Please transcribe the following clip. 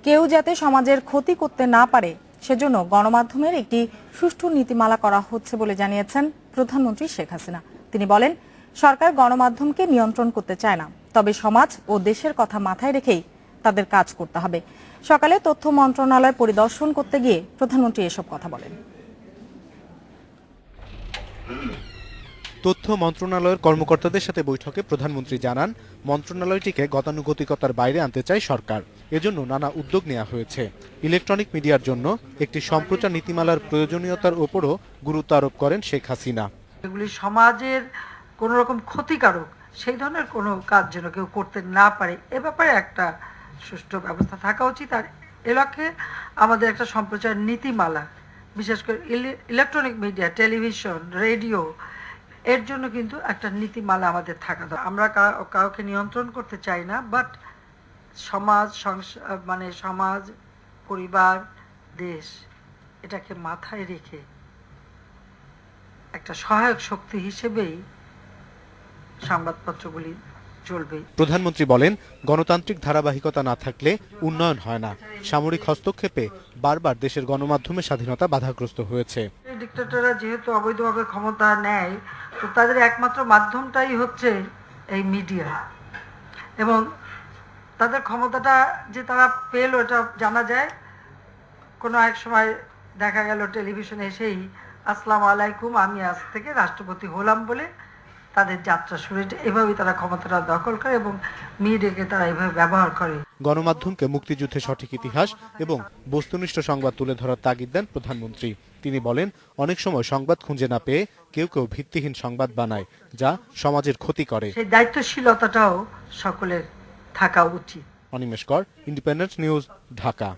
কেউ যাতে সমাজের ক্ষতি করতে না পারে সেজন্য গণমাধ্যমের একটি সুষ্ঠু নীতিমালা করা হচ্ছে বলে জানিয়েছেন প্রধানমন্ত্রী শেখ হাসিনা। তিনি বলেন, সরকার গণমাধ্যমকে নিয়ন্ত্রণ করতে চায় না, তবে সমাজ ও দেশের কথা মাথায় রেখেই তাদের কাজ করতে হবে। সকালে তথ্য মন্ত্রণালয় পরিদর্শন করতে গিয়ে প্রধানমন্ত্রী এসব কথা বলেন। তথ্য মন্ত্রণালয়ের কর্মকর্তাদের সাথে বৈঠকে প্রধানমন্ত্রী জানান, মন্ত্রণালয়টিকে গতানুগতিকতার বাইরে আনতে চায় সরকার। এজন্য নানা উদ্যোগ নেওয়া হয়েছে। ইলেকট্রনিক মিডিয়ার জন্য একটি সম্প্রচার নীতিমালার প্রয়োজনীয়তার উপরও গুরুত্ব আরোপ করেন শেখ হাসিনা। এগুলি সমাজের কোনো রকম ক্ষতিকারক সেই ধরনের কোনো কাজ যেন কেউ করতে না পারে, এ ব্যাপারে একটা সুষ্ঠু ব্যবস্থা থাকা উচিত। আর এ লক্ষ্যে আমাদের একটা সম্প্রচার নীতিমালা, বিশেষ করে ইলেকট্রনিক মিডিয়া, টেলিভিশন, রেডিও, এর জন্য কিন্তু একটা নীতিমালা আমাদের থাকা দরকার। আমরা কাউকে নিয়ন্ত্রণ করতে চাই না, বাট সমাজ, পরিবার, দেশ, এটাকে মাথায় রেখে একটা সহায়ক শক্তি হিসেবেই সংবাদপত্রগুলি চলবে। প্রধানমন্ত্রী বলেন, গণতান্ত্রিক ধারাবাহিকতা না থাকলে উন্নয়ন হয় না। সামরিক হস্তক্ষেপে বারবার দেশের গণমাধ্যমের স্বাধীনতা বাধাগ্রস্ত হয়েছে। ডিক্টেটররা যেহেতু অবৈধভাবে ক্ষমতা নেয়, তো তাদের একমাত্র মাধ্যমটাই হচ্ছে এই মিডিয়া, এবং তাদের ক্ষমতাটা যে তারা পেল এটা জানা যায় কোনো এক সময় দেখা গেল টেলিভিশনে এসেই আসসালামু আলাইকুম, আমি আজ থেকে রাষ্ট্রপতি হলাম বলে তাদের যাত্রা শুরু। এভাবেই তারা ক্ষমতাটা দখল করে এবং মিডিয়াকে তারা এভাবে ব্যবহার করে। গণমাধ্যমকে মুক্তিযুদ্ধের সঠিক ইতিহাস এবং বস্তুনিষ্ঠ সংবাদ তুলে ধরার তাগিদ দেন প্রধানমন্ত্রী। তিনি বলেন, অনেক সময় সংবাদ খুঁজে না পেয়ে কেউ কেউ ভিত্তিহীন সংবাদ বানায়, যা সমাজের ক্ষতি করে। সেই দায়িত্বশীলতাটাও সকলের থাকা উচিত। অনিমেষ কর, ইন্ডিপেন্ডেন্ট নিউজ, ঢাকা।